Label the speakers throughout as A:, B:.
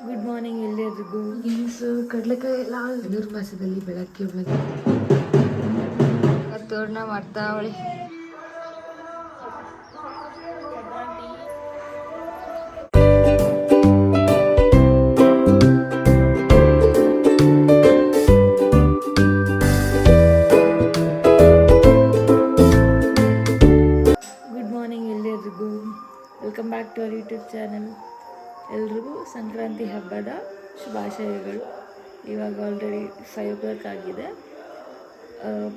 A: Good morning ಎಲ್ಲರಿಗೂ. ಗೆಣಸು ಕಡಲೆಕಾಯಿ ಎಲ್ಲ ಧನುರ್ಮಾಸದಲ್ಲಿ ಬೆಳಗ್ಗೆ ತೋರಣ ಮಾಡ್ತಾ ಅವಳಿ. ಗುಡ್ ಮಾರ್ನಿಂಗ್ ಎಲ್ಲರಿಗೂ, welcome back to our YouTube channel. ಎಲ್ರಿಗೂ ಸಂಕ್ರಾಂತಿ ಹಬ್ಬದ ಶುಭಾಶಯಗಳು. ಇವಾಗ ಆಲ್ರೆಡಿ 5 o'clock ಆಗಿದೆ.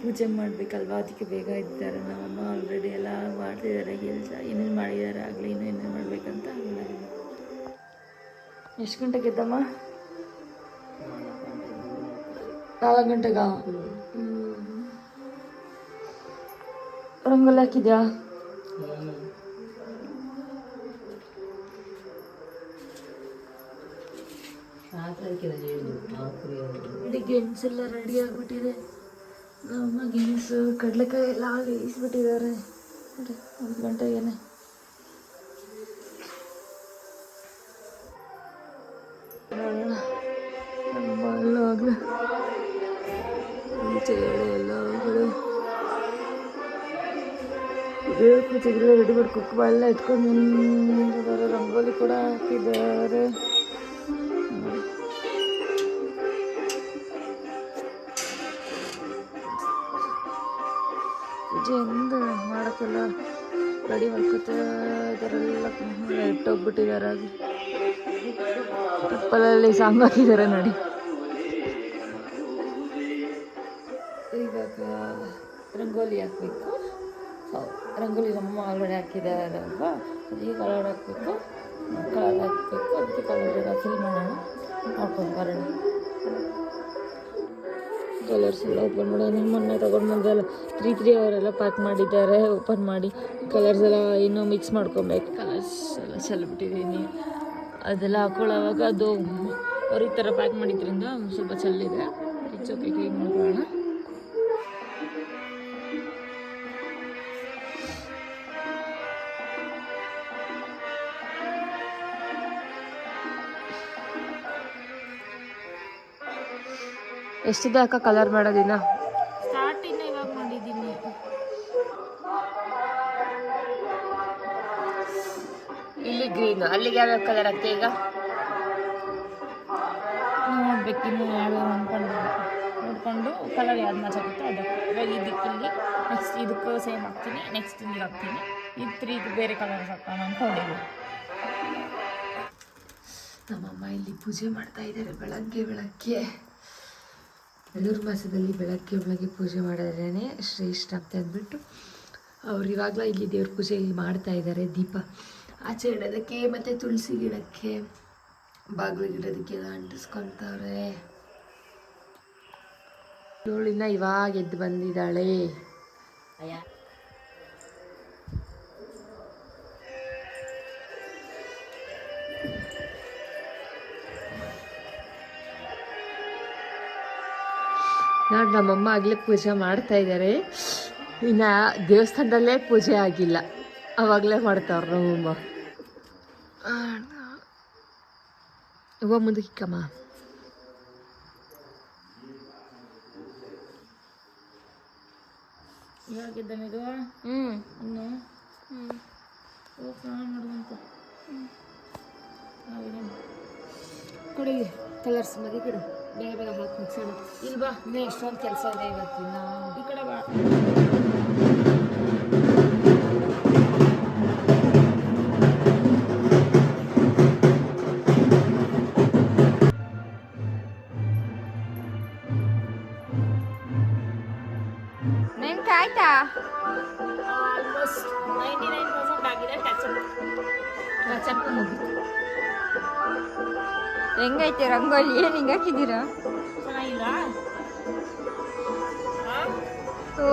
A: ಪೂಜೆ ಮಾಡಬೇಕಲ್ವ, ಅದಕ್ಕೆ ಬೇಗ ಇದ್ದಾರೆ. ನಮ್ಮಮ್ಮ ಆಲ್ರೆಡಿ ಎಲ್ಲ ಮಾಡ್ತಿದ್ದಾರೆ ಕೆಲಸ. ಏನೇನು ಮಾಡಿದ್ದಾರೆ ಆಗಲಿ, ಇನ್ನೂ ಏನೇನು ಮಾಡಬೇಕಂತ. ಎಷ್ಟು ಗಂಟೆಗೆ ಎದ್ದಮ್ಮ? 4 ಗಂಟೆಗ? ರಂಗೋಲಿ ಹಾಕಿದ್ಯಾ? ಗೆಣಸೆಲ್ಲ ರೆಡಿ ಆಗಿಬಿಟ್ಟಿದೆ. ನಮ್ಮ ಗೆಣಸು ಕಡಲೆಕಾಯಿ ಎಲ್ಲ ಬೇಯಿಸ್ಬಿಟ್ಟಿದ್ದಾರೆ. 1 ಗಂಟೆಗೇನೆ. ನಮ್ಮ ಈಚೆ ಎಲ್ಲ ಕಡೆ ಪೂಜೆಗೆಲ್ಲ ರೆಡಿ ಮಾಡಿ ಕುಕ್ಕುವ ಎಲ್ಲ ಇಟ್ಕೊಂಡು ನಿಂತಿದ್ದಾರೆ. ರಂಗೋಲಿ ಕೂಡ ಹಾಕಿದ್ದಾರೆ. ಪೂಜೆಯಿಂದ ಮಾಡೋಕ್ಕೆಲ್ಲ ರೆಡಿ ಮಾಡ್ಕೊತಾ ಇದ್ದಾರೆಲ್ಲ. ಇಟ್ಟೋಗ್ಬಿಟ್ಟಿದ್ದಾರೆ. ಟ್ರಿಪ್ಪಲಲ್ಲಿ ಸಾಂಗ್ ಹಾಕಿದ್ದಾರೆ ನೋಡಿ. ಇವಾಗ ರಂಗೋಲಿ ಹಾಕಬೇಕು. ರಂಗೋಲಿ ನಮ್ಮ ಆಲ್ರೆಡಿ ಹಾಕಿದ್ದಾರೆ ಅಲ್ವಾ, ಅದಕ್ಕೆ ಕಲರ್ ಹಾಕಬೇಕು. ಅದಕ್ಕೆ ಕಲರ್ ಫಿಲ್ ಮಾಡೋಣ, ಮಾಡ್ಕೊಂಡು ಬರೋಣ. ಕಲರ್ಸ್ ಎಲ್ಲ ಓಪನ್ ಮಾಡೋಣ. ಮೊನ್ನೆ ತೊಗೊಂಡು ಬಂದೆಲ್ಲ 3 ಅವರೆಲ್ಲ ಪ್ಯಾಕ್ ಮಾಡಿದ್ದಾರೆ. ಓಪನ್ ಮಾಡಿ ಕಲರ್ಸ್ ಎಲ್ಲ ಇನ್ನೂ ಮಿಕ್ಸ್ ಮಾಡ್ಕೊಬೇಕು. ಕಲರ್ಸ್ ಎಲ್ಲ ಚೆಲ್ಬಿಟ್ಟಿದ್ದೀನಿ. ಅದೆಲ್ಲ ಹಾಕೊಳ್ಳೋವಾಗ ಅದು ಅವ್ರು ಈ ಥರ ಪ್ಯಾಕ್ ಮಾಡಿದ್ರಿಂದ ಸ್ವಲ್ಪ ಚೆಲ್ಲಿದೆ. ಹೆಚ್ಚೋಕೆ ಕ್ಲೀನ್ ಮಾಡ್ಕೊಳ್ಳೋಣ. ಎಷ್ಟಿದೆ ಅಕ್ಕ ಕಲರ್ ಮಾಡೋದಿನ? ಸ್ಟಾರ್ಟ್ ಇನ್ನು ಇವಾಗ ಮಾಡಿದ್ದೀನಿ. ಇಲ್ಲಿ ಗ್ರೀನ್, ಅಲ್ಲಿಗೆ ಯಾವ್ಯಾವ ಕಲರ್ ಆಗ್ತದೆ ಈಗ ನೋಡ್ಬೇಕು. ಇನ್ನು ಯಾವ್ಯಾವ ನೋಡ್ಕೊಂಡು ಕಲರ್ ಯಾವ್ದು ಮ್ಯಾಚ್ ಆಗುತ್ತೆ ಅದು. ಇವಾಗ ಇದಕ್ಕಿಲ್ಲಿ ನೆಕ್ಸ್ಟ್ ಇದಕ್ಕೂ ಸೇಮ್ ಹಾಕ್ತೀನಿ, ನೆಕ್ಸ್ಟ್ ಇಲ್ಲಿಗೆ ಹಾಕ್ತೀನಿ. ಇದು 3 ಬೇರೆ ಕಲರ್ಸ್ ಹಾಕೋಣ ಅಂದ್ಕೊಂಡಿದ್ದೀನಿ. ನಮ್ಮಮ್ಮ ಇಲ್ಲಿ ಪೂಜೆ ಮಾಡ್ತಾ ಇದ್ದಾರೆ. ಬೆಳಗ್ಗೆ ಧನುರ್ಮಾಸದಲ್ಲಿ ಬೆಳಗ್ಗೆ ಪೂಜೆ ಮಾಡಿದ್ರೇ ಶ್ರೇಷ್ಠ ಅಂತ ಅಂದ್ಬಿಟ್ಟು ಅವ್ರು ಇವಾಗಲೂ ಇಲ್ಲಿ ದೇವ್ರ ಪೂಜೆ ಇಲ್ಲಿ ಮಾಡ್ತಾ ಇದ್ದಾರೆ. ದೀಪ ಆಚೆ ಇಡೋದಕ್ಕೆ ಮತ್ತು ತುಳಸಿ ಗಿಡಕ್ಕೆ, ಬಾಗಿಲು ಗಿಡೋದಕ್ಕೆಲ್ಲ ಅಂಟಿಸ್ಕೊತಾರೆ. ಇವಳಿನ ಇವಾಗ ಎದ್ದು ಬಂದಿದ್ದಾಳೆ. ನೋಡಿ ನಮ್ಮಮ್ಮ ಆಗಲೇ ಪೂಜೆ ಮಾಡ್ತಾ ಇದ್ದಾರೆ. ಇನ್ನು ದೇವಸ್ಥಾನದಲ್ಲೇ ಪೂಜೆ ಆಗಿಲ್ಲ, ಅವಾಗಲೇ ಮಾಡ್ತಾವ್ರು ನಮ್ಮಮ್ಮ. ಹೂವು ಮುಂದಕ್ಕಿಕ್ಕಮ್ಮ. ಇವಾಗಿದ್ದ ಇದು ಇನ್ನು ಮಾಡುವಂತ ಕೊಡಿ ಕಲರ್ಸ್ ಮದಿ ಕೊಡು. ಬೇಗ ಹಾಕಿ ಮುಗಿಸೋಣ. ಇಲ್ವಾ ಇನ್ನೂ ಎಷ್ಟೊಂದು ಕೆಲಸ ಇದೆ ಇವತ್ತಿನ. ಈ ಕಡೆ ಬಾ. ನೆನ್ಕ ಆಯ್ತಾ? ಆಲ್ಮೋಸ್ಟ್ 99% ಆಗಿದೆ. ಟಚಪ್ ಮುಗಿತು. ಹೆಂಗೈತೆ ರಂಗೋಲಿ? ಏನು ಹಿಂಗೆ ಹಾಕಿದ್ದೀರಾ? ಚೆನ್ನಾಗಿಲ್ಲ.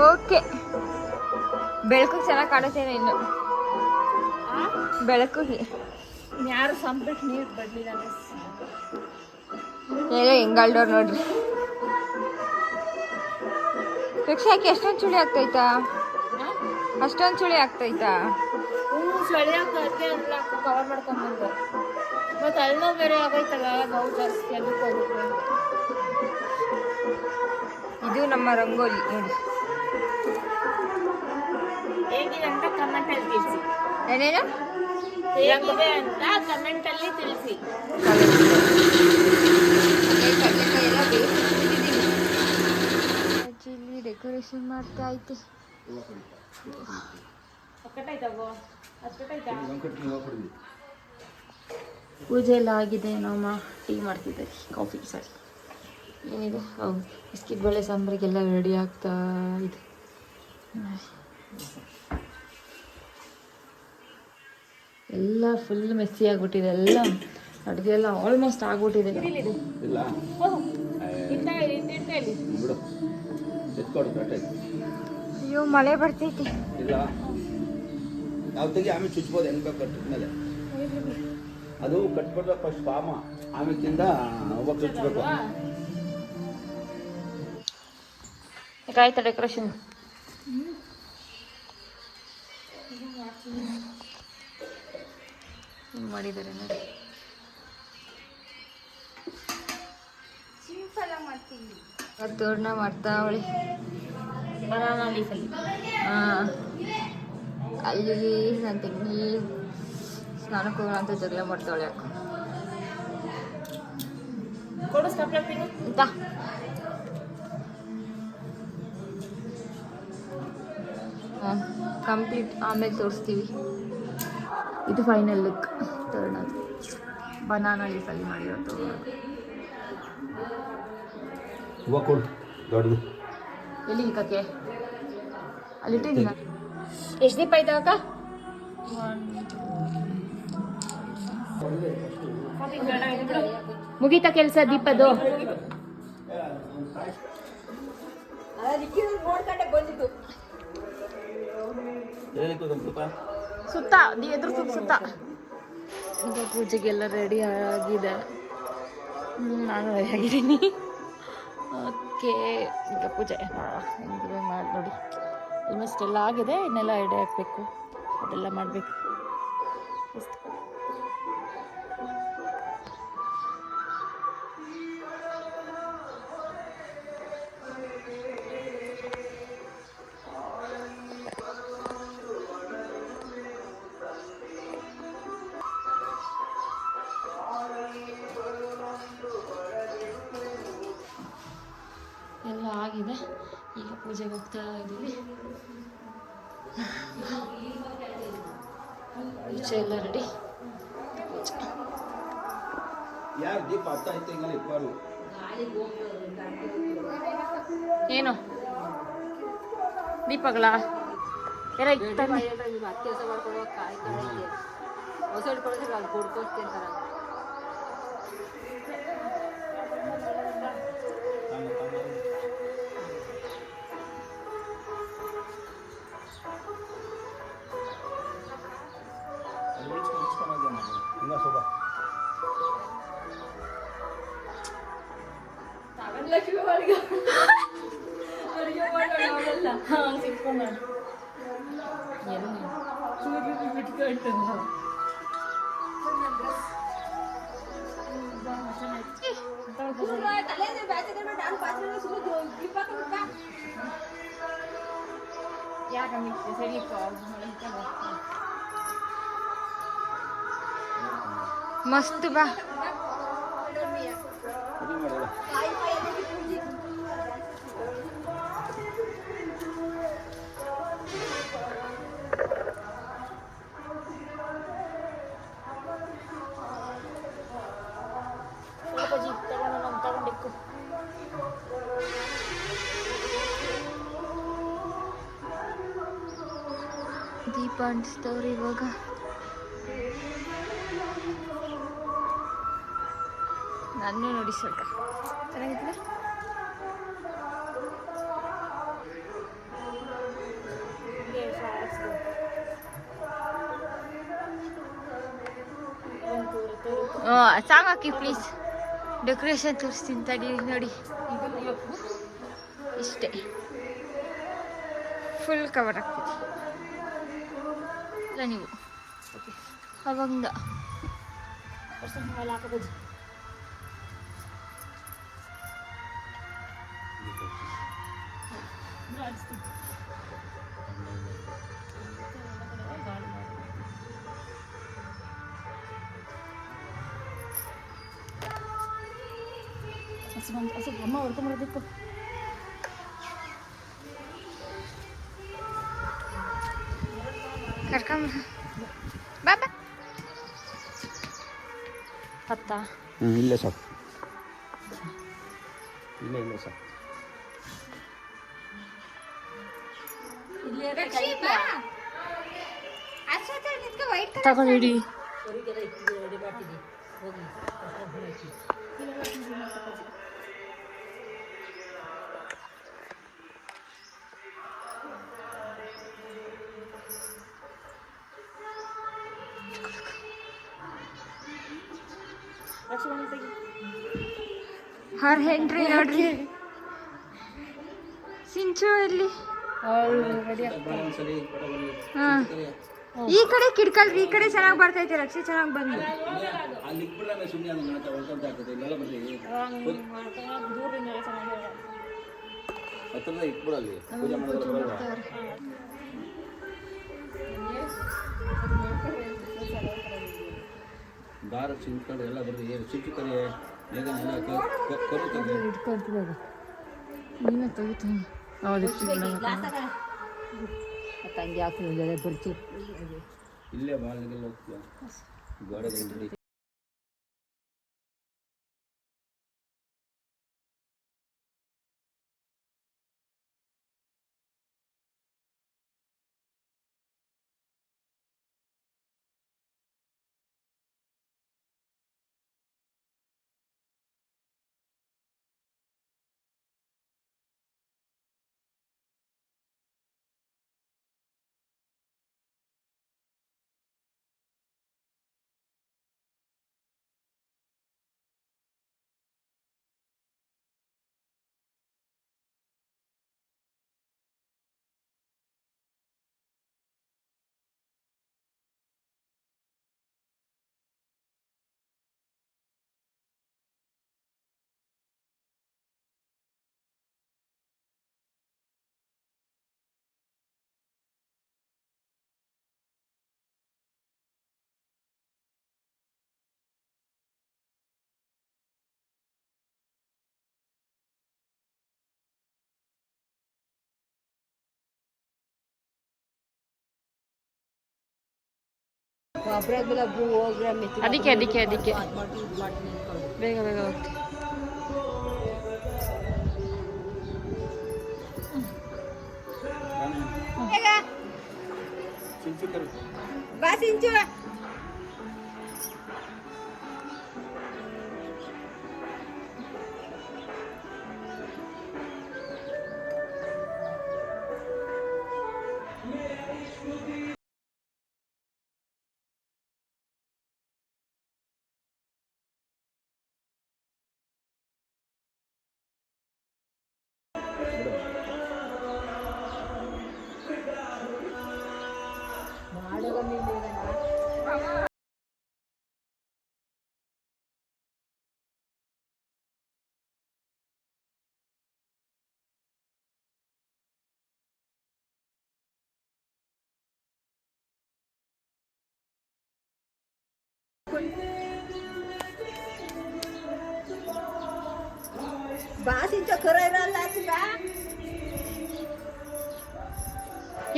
A: ಓಕೆ, ಬೆಳಕು ಚೆನ್ನಾಗಿ ಕಾಣುತ್ತೇನೆ. ಇನ್ನು ಬೆಳಕು ಯಾರು ಸಂಪಟ್ ನೀರು ಬರಲಿಲ್ಲ. ಏನೋ ಹೆಂಗಲ್ಡೋರು ನೋಡ್ರಿ. ರಿಕ್ಷಾಕ್ಕೆ ಎಷ್ಟೊಂದು ಚುಳಿ ಆಗ್ತೈತಾ? ಅಷ್ಟೊಂದು ಚುಳಿ ಆಗ್ತೈತಾ? ಚಳಿ ಆಗ್ತೈತೆ. ಕವರ್ ಮಾಡ್ಕೊಂಡ್ಬಂದು ತಲೆನೋವು ಬೇರೆ ಆಗೋಯ್ತಲ್ಲ, ನೋವು ಜಾಸ್ತಿ ಅದಕ್ಕೆ ಹೋಗುತ್ತೆ.
B: ಇದು ನಮ್ಮ ರಂಗೋಲಿ ನೋಡಿ,
A: ಹೇಗಿದೆ ಅಂತ ಕಮೆಂಟಲ್ಲಿ ತಿಳಿಸಿ.
B: ಏನೇನು
A: ಹೇಗಿದೆ ಅಂತ ಕಮೆಂಟಲ್ಲಿ ತಿಳಿಸಿ.
B: ಇಲ್ಲಿ ಡೆಕೋರೇಷನ್ ಮಾಡ್ತಾ ಐತೆ.
A: ಪೂಜೆ ಎಲ್ಲ ಆಗಿದೆ. ನಮ್ಮ ಟೀ ಮಾಡ್ತಿದ್ದಾರೆ, ಕಾಫಿ ಸಾರಿ ಏನಿದೆ, ಹೌದು ಬಿಸ್ಕಿಟ್ ಬೇಳೆ ಸಾಂಬಾರಿಗೆಲ್ಲ ರೆಡಿ ಆಗ್ತಾ ಇದೆ. ಎಲ್ಲ ಫುಲ್ ಮೆಸ್ಸಿ ಆಗಿಬಿಟ್ಟಿದೆ, ಎಲ್ಲ ಅಡುಗೆ ಎಲ್ಲ ಆಲ್ಮೋಸ್ಟ್ ಆಗ್ಬಿಟ್ಟಿದೆ.
B: ಅಯ್ಯೋ ಮಳೆ ಬರ್ತೈತಿ.
C: ಆಮೇಲೆ ಚುಚ್ಬೋದು, ಹೆಂಗ ಕಟ್ಟಿದ್ಮೇಲೆ ಅದು ಕಟ್ಬಿಡ್ಬೇಕು ಫಸ್ಟ್ ಪಾಮ, ಆಮೇಲಿಂದ ಚುಚ್ಬೇಕು.
A: ಆಯ್ತಾ ಡೆಕೋರೇಷನ್? ಮಾಡಿದ್ದಾರೆ ನೋಡಿ,
B: ತೋರಣ ಮಾಡ್ತಾ ಅವಳಿ.
A: ಬನಾನಾ ಲೀಫಲ್ಲಿ
B: ಅಲ್ಲಿ ನನ್ನ ತಂಗಿ ಸ್ನಾನಕ್ಕೆ ಹೋಗೋಣ ಅಂತ ಜಗಳ ಮಾಡ್ತಾವಳೆ. ಯಾಕೆ
A: ಕೊಡು ಸ್ಟಾಪ್ಲರ್
B: ಅಂತ ಕಂಪ್ಲೀಟ್ ಆಮೇಲೆ ತೋರಿಸ್ತೀವಿ.
A: ಇದು ಫೈನಲ್ ಲುಕ್ ತೋರಣ, ಬನಾನಾ ಲೀಫಲ್ಲಿ ಮಾಡಿರೋ ತೋರಣ.
C: ಹೂವು ಕೊಡು ದೊಡ್ಡದು.
A: ಎಲ್ಲಿ ಇಕ್ಕಕ್ಕೆ? ಅಲ್ಲಿ ಇಟ್ಟಿದ್ದೀನ.
B: ಎಷ್ಟು ದೀಪ ಇದ್ದಾವಕ್ಕ?
A: ಮುಗೀತಾ ಕೆಲಸ ದೀಪದು? ಸುತ್ತ ಎದುರು ಸುತ್ತ. ಈಗ ಪೂಜೆಗೆಲ್ಲ ರೆಡಿ ಆಗಿದೆ, ನಾನು ರೆಡಿ ಆಗಿದ್ದೀನಿ. ಓಕೆ, ಈಗ ಪೂಜೆ ಹೆಂಗೆ ಮಾಡಿ ನೋಡಿ, ಆಲ್ಮೋಸ್ಟ್ ಎಲ್ಲ ಆಗಿದೆ. ಇನ್ನೆಲ್ಲ ಎಡೆ ಹಾಕಬೇಕು, ಅದೆಲ್ಲ ಮಾಡಬೇಕು. ಎಲ್ಲ ಆಗಿದೆ, ಈಗ ಪೂಜೆಗೆ ಹೋಗ್ತಾ ಇದ್ದೀವಿ. ಈಚೆ ಎಲ್ಲ ರೆಡಿ.
C: ಯಾರು ದೀಪ ಹತ್ತ ಐತೆ ಇಬ್ಬರು
A: ಏನು ದೀಪಗಳ ಯಾರ ಇರ್ತಾನೆ?
B: ಕೆಲಸ ಮಾಡ್ಕೊಳ್ಳೋ ಹೊಸ ಹಿಡ್ಕೊಳ್ಳೋದ್ರೆ ಅಲ್ಲಿ ಕೊಡ್ಕೋಸ್ತಿ ಅಂತಾರ. ಮಸ್ತ್ ಬಾ. ದೀಪ ಅಂಟಿಸ್ತವ್ರಿ ಇವಾಗ. ನಾನು ನೋಡಿ ಸ್ವಲ್ಪ ಚೆನ್ನಾಗಿದ್ದಿಲ್ಲ. ಸಾಂಗ್ ಹಾಕಿ ಪ್ಲೀಸ್. ಡೆಕೋರೇಷನ್ ತೋರಿಸ್ತೀನಿ ತಡಿ ನೋಡಿ. ಇಷ್ಟೇ ಫುಲ್ ಕವರ್ ಆಗ್ತದೆ. ಇಲ್ಲ ನೀವು ಅವಂಗ ಮೇಲೆ ಹಾಕೋದು. ಅಮ್ಮ ಹೊಡ್ಕೊಂಬರೋದಿತ್ತು.
A: ಕರ್ಕೊಂಬ ಬಾಬಾ ಹತ್ತ
C: ಇಲ್ಲೇ ಸಾಕು, ಇಲ್ಲೇ ಸಾಕು.
A: ತಗೊಂಡಿಡಿ. ಅವ್ರ ಹೆಂಡ್ರಿ ನೋಡ್ರಿ. ಸಿಂಚು ಎಲ್ಲಿ? ಹಾ, ಈ ಕಡೆ ಕಿಡ್ಕಲ್ರಿ, ಈ ಕಡೆ ಚೆನ್ನಾಗಿ ಬರ್ತೈತೆ. ರಕ್ಷೆ ಚೆನ್ನಾಗಿ ಬಂದು
C: ದಾರ ಚಿಂತ್ಕೊಂಡು ಎಲ್ಲ ಬರ್ತೀವಿ. ಏನು ಚಿಂಚು ಕರಿ ಬೇಗ ಕರುತ್ತದೆ.
A: ಇಟ್ಕೊಳ್ತೀವಿ. ನೀವೇ ತೆಗಿತು. ಹೌದು,
B: ತಂಗಿ ಹಾಕಿ ಬರ್ಚಿ
C: ಇಲ್ಲೇ ಬಾಗಿಲಿಗೆಲ್ಲ ಹೋಗ್ತೀಯ ಗೋಡೆಗಳು.
A: ಅದಕ್ಕೆ ಬೇಗ ಬೇಗ ಹೋಗ್ತೀವಿ.
C: ಚಿಂಚು ಕರು
B: ಬಾ ಸಿಂಚು.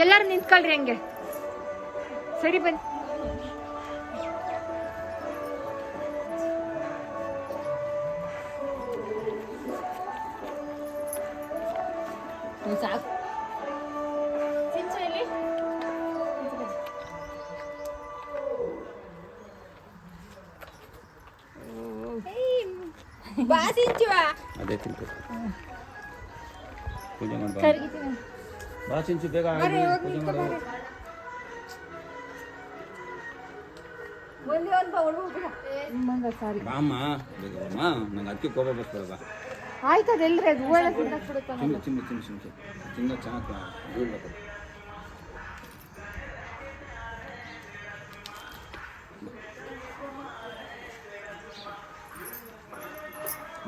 A: ಎಲ್ಲಾರು ನಿಂತ್ಕೊಳ್ರಿ ಹಂಗೆ ಸರಿ ಬನ್ನಿ.
B: ಸಾಕು ಬಾ ಸಿಂಚುವ.
C: ಅದೇ ತಿಂತು ಪೂಜೆ ಮಾಡಿ ಬಾ ಚಿಂಚು ಬೇಗ ಪೂಜೆ ಮಾಡೋದು. ಬಾಮ್ಮ ಬೇಗ ಬಾಮ್ಮ, ನಂಗೆ ಅಕ್ಕಿ ಕೋಪ ಬರ್ತಾರೆ. ಬಾ
A: ಆಯ್ತದ ಎಲ್ರಿ ಅದು ಹೂವೆಲ್ಲ
C: ಚಿಮ್ಮಿ ಚಿಮ್ಮಿ ಚಿಮ್ಮಿ ಚಿಮ್ಮಿ ಚಿನ್ನ ಚೆನ್ನಾಗಿ ಬೀಳ್ಬೇಕು.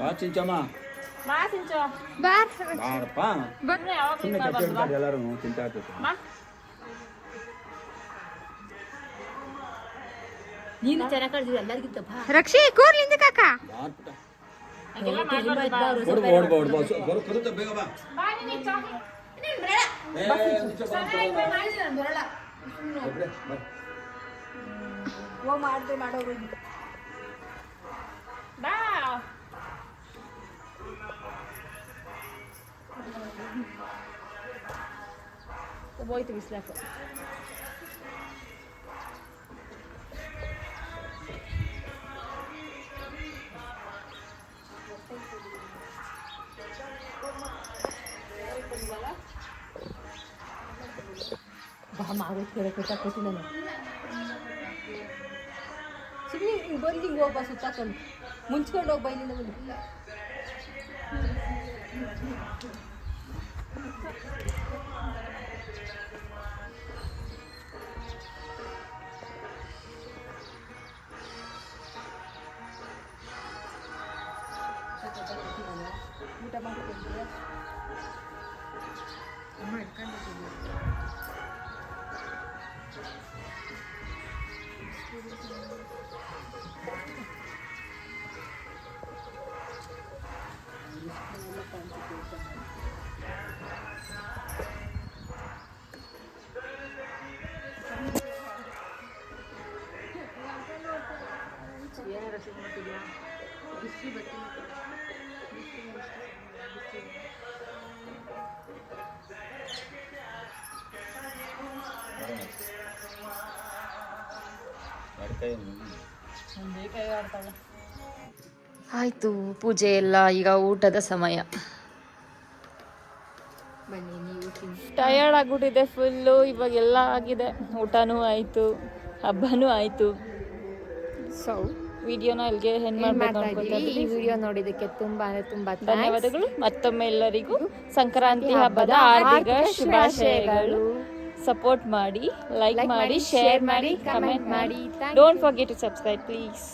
C: ಬಾ ಚಿಂಚಮ್ಮ
B: ಬಾ ಸಿಂಚು
C: ಬಾರಪ್ಪ
B: ಸುಮ್ಮನೆ ಯಾವಾಗ
C: ಸುಮ್ಮನೆ ಕಟ್ಟಿ ಹಿಡ್ಕೊಂಡು ಎಲ್ಲರೂ ತಿಂತಾ ಇರ್ತೈತೆ
B: ಬಾ ನೀನು ಚೆನ್ನಾಗಿ ಕಾಣಿಸಿದ ಎಲ್ಲರಿಗಿಂತ ಬಾ
D: ರಕ್ಷಿ ಕೂರ್ಲಿಂದ ಕಾಕ
C: ಬಾರ್ಪುಟ
B: ಹಂಗೆಲ್ಲ ಮಾಡ್ಬಾರ್ದು ಬಾ.
C: ಓಡ್ಬಾ ಬರುತ್ತೆ ಬೇಗ ಬಾ
B: ಬಾ ನೀನು ಈ ಚಾಕಿ.
C: ಏ, ಮುಂಚೆ ಬಾ ಅಂತ ಬಾ. ಒಬ್ರೇ, ಬಾ.
B: ಬಾ ಹೋಯ್ತು ಬಿಸ್ಲಾಕ ಬಾ ಮಾಡೋದು ಕೇಳಕ್ಕೆ ತಕ್ಕೊತೀನಿ ನಾನು ಸುಮ್ಮನೆ ಹಿಂಗೆ ಬಂದು ಹಿಂಗೆ ಹೋಗ್ಬಾ ಸುತ್ತಾಕೊಂಡು ಮುಂಚ್ಕೊಂಡು ಹೋಗಿ ಬೈಲಿಂದ ಬಂದು ಊಟ ಮಾಡ್ಕೊಂಡಿದ್ದೀರಾ ಏನಾರ ಸಿಗ್ಬಿಟ್ಟಿದ್ಯಾ ಬಿಸಿ ಬಟ್ಟೆ
A: ಆಯಿತು ಪೂಜೆ ಎಲ್ಲ, ಈಗ ಊಟದ ಸಮಯ.
B: ಬನ್ನಿ ನೀವು ತಿನ್ನಿ
A: ಟಯರ್ಡ್ ಆಗ್ಬಿಟ್ಟಿದೆ ಫುಲ್ಲು. ಇವಾಗೆಲ್ಲ ಆಗಿದೆ, ಊಟನೂ ಆಯಿತು, ಹಬ್ಬನೂ ಆಯಿತು. ಸೊ ವಿಡಿಯೋನ ಇಲ್ಲಿಗೆ ಹೆಣ್ಣು ಮಾಡಬೇಕು
D: ಈ ವಿಡಿಯೋ ನೋಡಿದ್ದಕ್ಕೆ ತುಂಬಾ ಅಂದ್ರೆ ತುಂಬಾ
A: ಧನ್ಯವಾದಗಳು. ಮತ್ತೊಮ್ಮೆ ಎಲ್ಲರಿಗೂ ಸಂಕ್ರಾಂತಿ ಹಬ್ಬದ ಹಾರ್ದಿಕ ಶುಭಾಶಯಗಳು. ಸಪೋರ್ಟ್ ಮಾಡಿ, ಲೈಕ್ ಮಾಡಿ, ಶೇರ್ ಮಾಡಿ, ಕಮೆಂಟ್ ಮಾಡಿ. Don't forget to subscribe please.